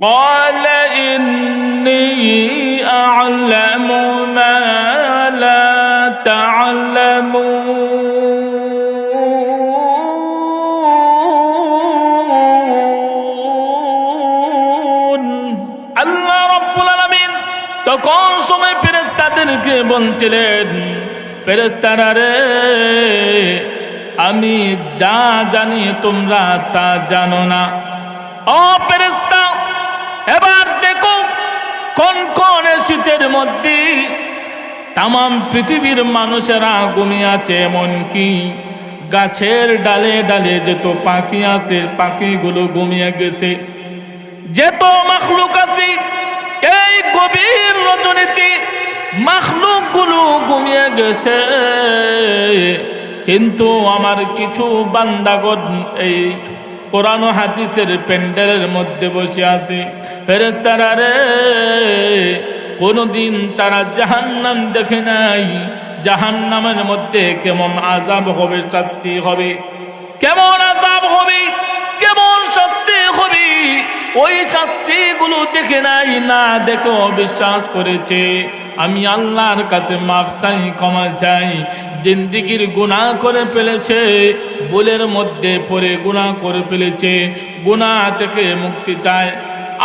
قال إني أعلم ما لا تعلمون আল্লাহ রাব্বুল আলামিন তখন সময় ফেরেশতাদেরকে বলছিলেন, ফেরেশতারা রে, আমি যা জানি তোমরা তা জানো না। ও ফেরেশতা, এবার দেখো কনকনে শীতের মধ্যে তামাম পৃথিবীর মানুষেরা ঘুমিয়ে আছে, এমনকি গাছের ডালে ডালে যত পাখি আছে পাখিগুলো ঘুমিয়ে গেছে, যত মাখলুক আছে এই গভীর রজনীতে মাখলুকগুলো ঘুমিয়ে গেছে। কিন্তু আমার কিছু বান্দাগণ এই কোরআন ও হাদিসের প্যান্ডেলের মধ্যে বসে আছে। ফেরেশতারা রে, কোনদিন তারা জাহান্নাম দেখে নাই, জাহান্নামের মধ্যে কেমন আযাব হবে, শাস্তি হবে, কেমন আযাব হবে, কেমন শাস্তি হবে, ওই শাস্তিগুলো দেখে নাই, না দেখো বিশ্বাস করেছে। আমি আল্লাহর কাছে মাফ চাই, ক্ষমা চাই, জিন্দেগির গুনাহ করে ফেলেছে, ভুলের মধ্যে পড়ে গুনাহ করে ফেলেছে, গুনাহ থেকে মুক্তি চায়।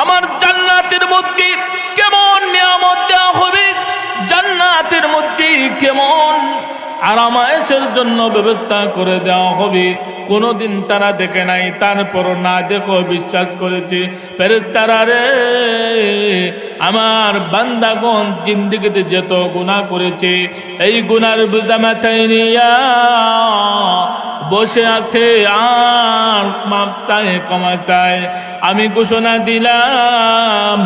আমার জান্নাতের মধ্যে কেমন নিয়ামত দেওয়া হবে, জান্নাতের মধ্যে কেমন আরামায়েশের জন্য ব্যবস্থা করে দেওয়া হবে, কোনোদিন তারা দেখে নাই, তারপর না দেখো বিশ্বাস করেছে। ফেরেশতারা রে, আমার বান্দাগণ জিন্দেগিতে যত গুনাহ করেছে এই গুনার বোঝা মাথায় নিয়া বসে আছে আর মাফ চায়, ক্ষমা চায়। আমি ঘোষণা দিলাম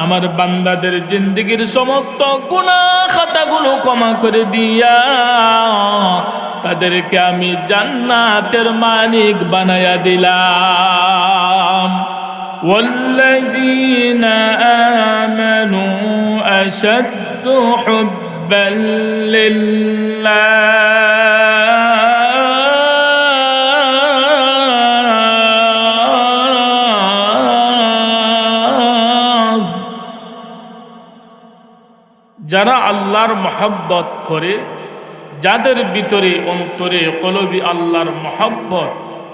আমার বান্দাদের জিন্দেগির সমস্ত গুনাহ খাতাগুলো ক্ষমা করে দিয়া তাদেরকে আমি জান্নাতের মালিক বানায়া দিলাম। والذين آمنوا أشد حبا لله। যারা আল্লাহর মহব্বত করে, যাদের ভিতরে অন্তরে কলবি আল্লাহর মহব্বত,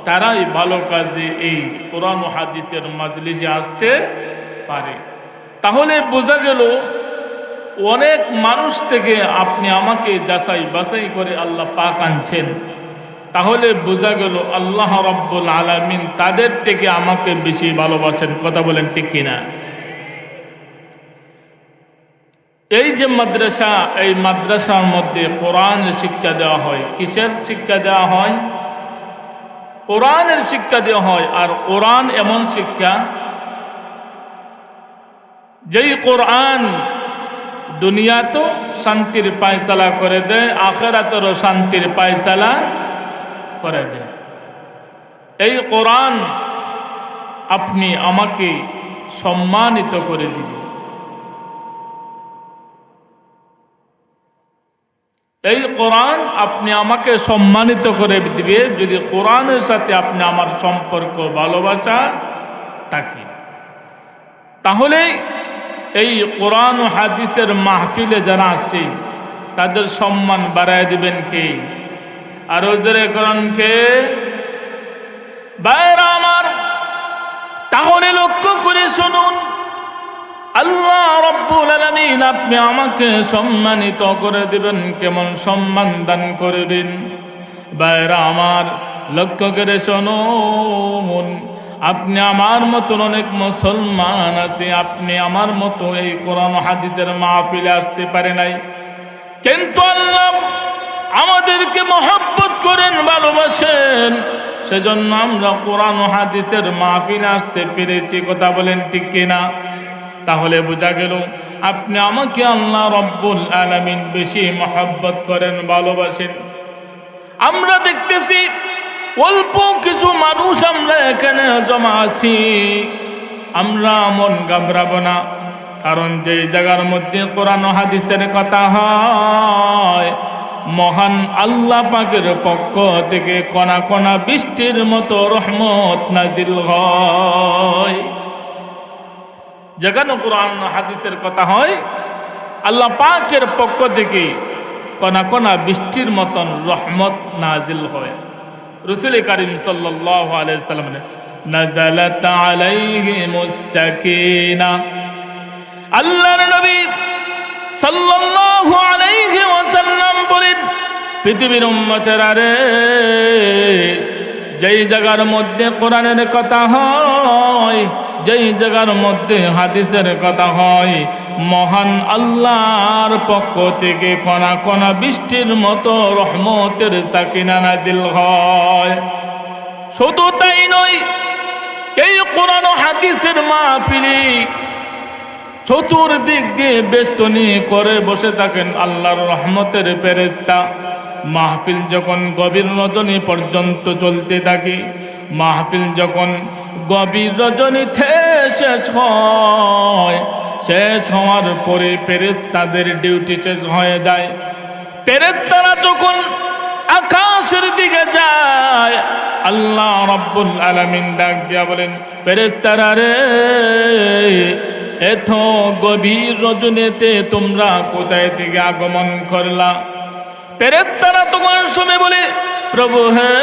তারাই ভালো কাজে এই কোরআন ও হাদিসের মাজলিসে আসতে পারে। তাহলে বোঝা গেল অনেক মানুষ থেকে আপনি আমাকে যাচাই বাছাই করে আল্লাহ পাক আনছেন, তাহলে বোঝা গেল আল্লাহ রাব্বুল আলামিন তাদের থেকে আমাকে বেশি ভালোবাসেন। কথা বলেন ঠিক কিনা? এই যে মাদ্রাসা, এই মাদ্রাসার মধ্যে কোরআনের শিক্ষা দেওয়া হয়। কিসের শিক্ষা দেওয়া হয়? কোরআনের শিক্ষা দেওয়া হয়। আর কোরআন এমন শিক্ষা, যেই কোরআন দুনিয়াতেও শান্তির পায়সালা করে দেয়, আখিরাতেরও শান্তির পায়সালা করে দেয়। এই কোরআন আপনি আমাকে সম্মানিত করে দিবে। এই কোরআন আপনি আমাকে সম্মানিত করে দিবে যদি কোরআনের সাথে আপনি আমার সম্পর্ক, ভালোবাসা থাকে। তাহলে এই কোরআন ও হাদিসের মাহফিলে যারা আসছে তাদের সম্মান বাড়ায় দিবেন কে? আরো জোরে কোরআন কে? ভাইরা আমার, তাহলে লক্ষ্য করে শুনুন, আল্লাহ রাব্বুল আলামিন আপনি আমাকে সম্মানিত করে দিবেন, কেমন সম্মান দান করবেন? ভাইরা আমার, লক্ষ্য করে শুনুন, আপনি আমার মতন অনেক মুসলমান আছে, আপনি আমার মতো এই কোরআন হাদিসের মাহফিলে আসতে পারে নাই, কিন্তু আল্লাহ আমাদেরকে মহব্বত করেন, ভালোবাসেন, সেজন্য আমরা কোরআন হাদিসের মাহফিলে আসতে পেরেছি। কথা বলেন ঠিক কিনা? তাহলে বোঝা গেল আপনি আমাকে আল্লাহ রাব্বুল আলামিন বেশি মহব্বত করেন, ভালোবাসেন। আমরা দেখতেছি অল্প কিছু মানুষ আমরা এখানে জমা আছি, আমরা মন ঘাবড়াবো না, কারণ যে জায়গার মধ্যে কোরআন ও হাদিসের কথা হয়, মহান আল্লাহ পাকের পক্ষ থেকে কণা কণা বৃষ্টির মতো রহমত নাজিল হয়। যেখানে কোরআন হাদিসের কথা হয়, আল্লাহ পাকের পক্ষ থেকে কণা কণা বৃষ্টির মতন রহমত নাজিল হয়। রাসূল কারীম সাল্লাল্লাহু আলাইহি সাল্লাম নাযালাত আলাইহিমুস সাকিনাহ। আল্লাহর নবী সাল্লাল্লাহু আলাইহি ওয়াসাল্লাম বলেন, পৃথিবীর উম্মতেরা রে, যেই জায়গার মধ্যে কোরআনের কথা হয়, যেই জায়গার মধ্যে হাদিসের কথা হয়, মহান আল্লাহর পক্ষ থেকে কণা কণা বৃষ্টির মতো রহমতের সাকিনা নাজিল হয়। শুধু তাই নয়, এই কোরআন ও হাদিসের মাহফিলে চতুর্দিক দিয়ে বেষ্টনী করে বসে থাকেন আল্লাহর রহমতের ফেরেশতা। মাহফিল যখন গভীর রজনী পর্যন্ত চলতে থাকে, মাহফিল যখন গভীর রজনীতে শেষ হয়, শেষ হওয়ার পরে ফেরেশতাদের ডিউটি শেষ হয়ে যায়। ফেরেশতারা যখন আকাশের দিকে যায়, আল্লাহ রাব্বুল আলামিন ডাক দিয়া বলেন, ফেরেশতারা রে, এত গভীর রজনীতে তোমরা কোথায় থেকে আগমন করলা? ফেরেশতারা তখন সময় বলে, প্রভু হে,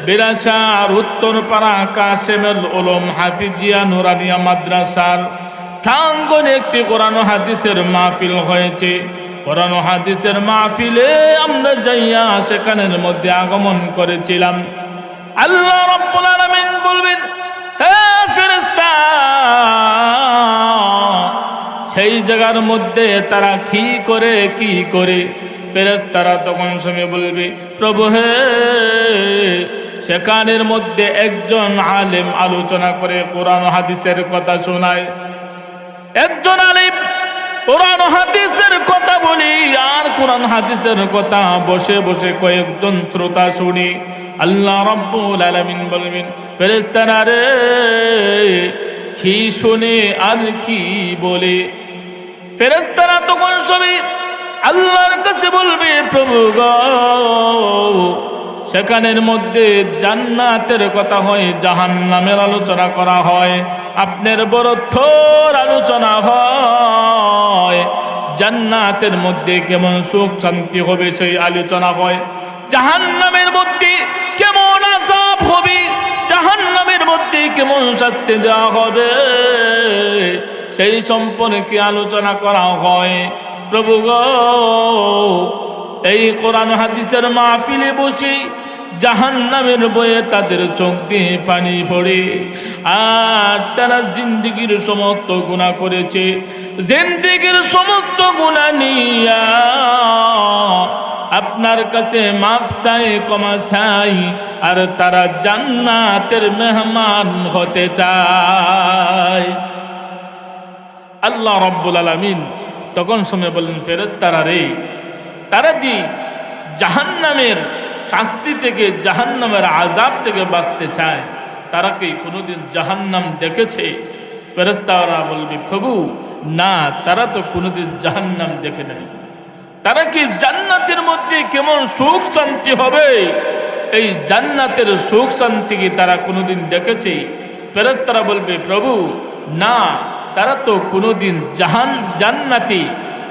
বিরাসার উত্তরপাড়া কাশেমুল উলুম হাফিজিয়া নুরানিয়া মাদ্রাসার প্রাঙ্গণে একটি কোরআন ও হাদিসের মাহফিল হয়েছে। কোরআন ও হাদিসের মাহফিলে আমরা যাইয়া সেখানের মধ্যে আগমন করেছিলাম। আল্লাহ রাব্বুল আলামিন বলবেন, হে ফেরেশতা, সেই জায়গার মধ্যে তারা কি করে? ফেরেশতারা তখন সময় বলবে, প্রভু হে, সেখানের মধ্যে একজন আলেম আলোচনা করে কোরআন হাদিসের কথা শোনায়। একজন আলেম কোরআন হাদিসের কথা বলি, আর কোরআন হাদিসের কথা বসে বসে কয়েকজন শ্রোতা শুনি। আল্লাহ রাব্বুল আলামিন বলবেন, ফেরেশতারা রে, কি শুনে আর কি বলে? ফেরেশতারা তখন সবই আল্লাহর কাছে বলবে, প্রভু গো, সেখানের মধ্যে জান্নাতের কথা হয়, জাহান্নামের আলোচনা করা হয়, আপনার বরত্বর আলোচনা হয়, জান্নাতের মধ্যে কেমন সুখ শান্তি হবে সেই আলোচনা হয়, জাহান্নামের মধ্যে কেমন আযাব হবে, জাহান্নামের মধ্যে কেমন শাস্তি দেওয়া হবে, সেই সম্পর্কে আলোচনা করা হয়। প্রভু গো, এই কোরআন হাদিসের মাহফিলে বসে জাহান্নামের বয়ে তাদের চোখ দিয়ে পানি পড়ে, আর তারা জিন্দেগীর সমস্ত গুনাহ করেছে, জিন্দেগীর সমস্ত গুনাহ নিয়া আপনার কাছে মাফ চাই, ক্ষমা চাই, আর তারা জান্নাতের মেহমান হতে চায়। আল্লাহ রাব্বুল আলামিন তখন সময় বললেন, ফেরেশতারা রে, তারা দি জাহান্নামের শাস্তি থেকে, জাহান্নামের আযাব থেকে বাঁচতে চায়, তারা কি কোনোদিন জাহান্নাম দেখেছে? ফেরেশতারা বলবে, প্রভু না, তারা তো কোনোদিন জাহান্নাম দেখে নাই। তারা কি জান্নাতের মধ্যে কেমন সুখ শান্তি হবে, এই জান্নাতের সুখ শান্তি কি তারা কোনোদিন দেখেছে? ফেরেশতারা বলবে, প্রভু না, তারা তো কোনোদিন জান্নাতি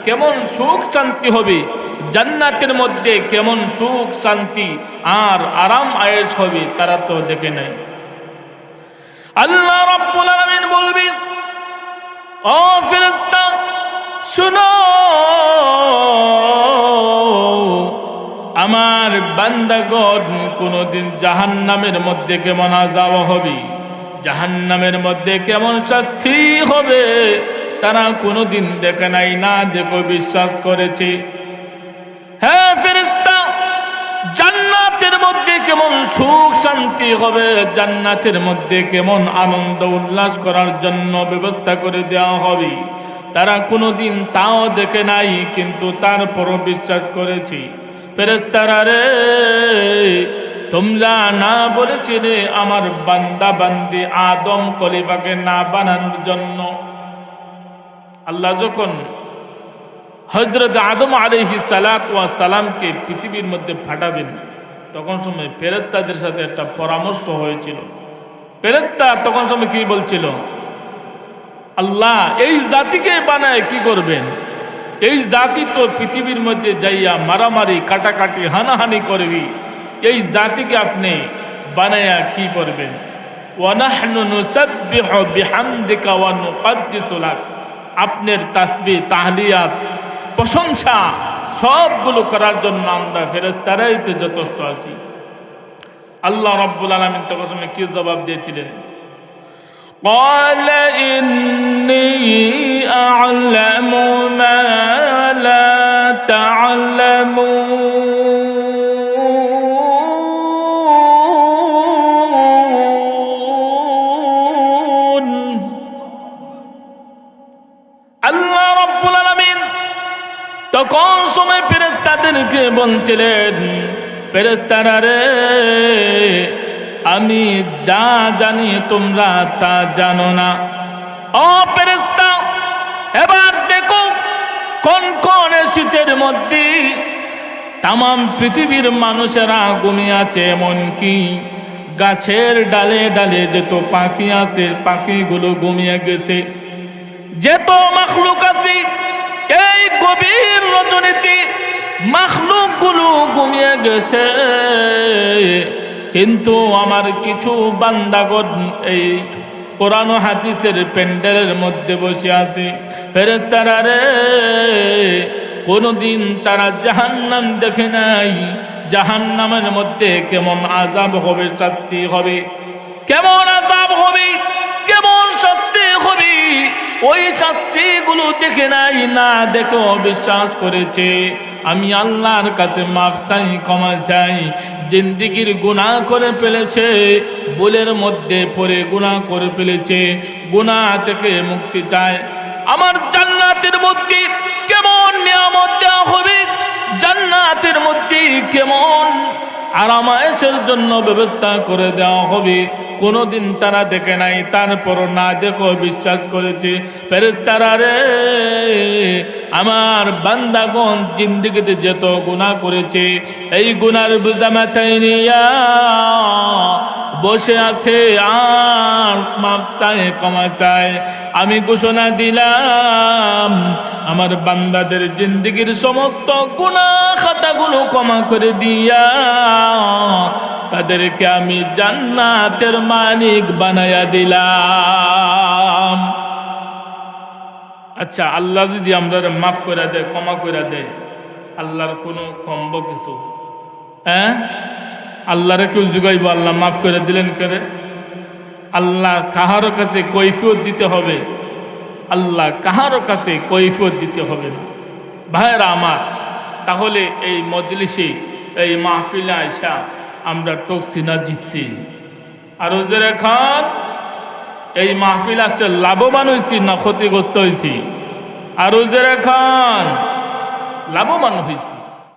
কেমন সুখ শান্তি হবে, জান্নাতের মধ্যে কেমন সুখ শান্তি আর আরাম আয়েশ হবে, তারা তো দেখে নাই। আল্লাহ রাব্বুল আলামিন বলবে, ও ফেরেশতা শুনো, আমার বান্দাগণ কোনোদিন জাহান্নামের মধ্যে কেমন আযাব হবে, জাহান্নামের মধ্যে কেমন শাস্তি হবে, তারা কোনোদিন দেখে নাই, না দেখো বিশ্বাস করেছে। হ্যাঁ ফেরেশতা, জান্নাতের মধ্যে কেমন সুখ শান্তি হবে, জান্নাতের মধ্যে কেমন আনন্দ উল্লাস করার জন্য ব্যবস্থা করে দেওয়া হবে, তারা কোনোদিন তাও দেখে নাই, কিন্তু তারপরও বিশ্বাস করেছি। ফেরেশতারা রে, তোমরা না বলেছিলে আমার বান্দা বান্দি আদম খলিফাকে না বানানোর জন্য? আল্লাহ যখন হযরত আদম আলাইহিস সালাতু ওয়াস সালামকে পৃথিবীর মধ্যে পাঠাবেন, তখন সময় ফেরেশতাদের সাথে একটা পরামর্শ হয়েছিল। ফেরেশতা তখন সময় কি বলছিল? আল্লাহ এই জাতিকে বানায় কি করবেন? এই জাতি তো পৃথিবীর মধ্যে যাইয়া মারামারি কাটাকাটি হানাহানি করবি, এই জাতিকে আপনি বানায়া কি করবেন? ওয়ানাহনু নুসাব্বিহু বিহামদিকা ওয়া নুকদ্দিসু লাক, আপনার তাসবিহ তাহলিয়াত প্রশংসা সবগুলো করার জন্য আমরা ফেরেশতারাই তো যথেষ্ট আছি। আল্লাহ রাব্বুল আলামিন তখন কি জবাব দিয়েছিলেন? قال إني أعلم ما لا تعلمون। আল্লাহ রাব্বুল আলামিন তখন সময় ফেরেশতাদেরকে বলছিলেন, ফেরেশতারা রে, আমি যা জানি তোমরা তা জানো না। ও ফেরেশতা, এবার দেখো কোন কোন শীতের মধ্যে তাম পৃথিবীর মানুষেরা ঘুমিয়ে আছে, এমনকি গাছের ডালে ডালে যত পাখি আছে পাখিগুলো ঘুমিয়ে গেছে, যত মাখলুক আছে এই গভীর রজনীতে মাখলুকগুলো ঘুমিয়ে গেছে। কিন্তু আমার কিছু বান্দাগণ এই কোরআন ও হাদিসের প্যান্ডেলের মধ্যে বসে আছে। ফেরেশতারা রে, কোনদিন তারা জাহান্নাম দেখে নাই, জাহান্নামের মধ্যে কেমন আযাব হবে, শাস্তি হবে, কেমন আযাব হবে, কেমন শাস্তি হবে, ওই শাস্তিগুলো দেখে নাই, না দেখো বিশ্বাস করেছে। আমি আল্লাহর কাছে মাফ চাই, ক্ষমা চাই, জিন্দিগির গুনাহ করে ফেলেছে, ভুলের মধ্যে পড়ে গুনাহ করে ফেলেছে, গুনাহ থেকে মুক্তি চায়। আমার জান্নাতের মধ্যে কেমন নিয়ামত দেওয়া হবে, জান্নাতের মধ্যে কেমন আরামায়েশের জন্য ব্যবস্থা করে দেওয়া হবে, কোনোদিন তারা দেখে নাই, তারপরও না দেখো বিশ্বাস করেছে। ফেরেশতারা রে, আমার বান্দাগণ জিন্দেগিতে যত গুনাহ করেছে এই গুনার বোঝা মাথায় নিয়া বসে আছে আর মাফ চায়, ক্ষমা চায়। আমি ঘোষণা দিলাম আমার বান্দাদের জিন্দেগির সমস্ত গুনাহ খাতাগুলো ক্ষমা করে দিয়া তাদেরকে আমি জান্নাতের মালিক বানায়া দিলাম। আচ্ছা, আল্লাহ যদি আমরা মাফ করে দেয়, ক্ষমা করে দেয়, আল্লাহর কোনো কমব কিছু? হ্যাঁ, আল্লাহরে কেউ যুগাইব আল্লাহ মাফ করে দিলেন করে? আল্লাহ কাহারও কাছে কৈফিয়ত দিতে হবে? আল্লাহ কাহারও কাছে কৈফিয়ত দিতে হবে না। ভাইরা আমার, তাহলে এই মজলিসে এই মাহফিলে আইসা আমরা টকছি না জিতছি? আর ওদের এখন এই মাহফিল আসে লাভবান হয়েছি না ক্ষতিগ্রস্ত হয়েছি? আর ওদের এখন লাভবান হয়েছি।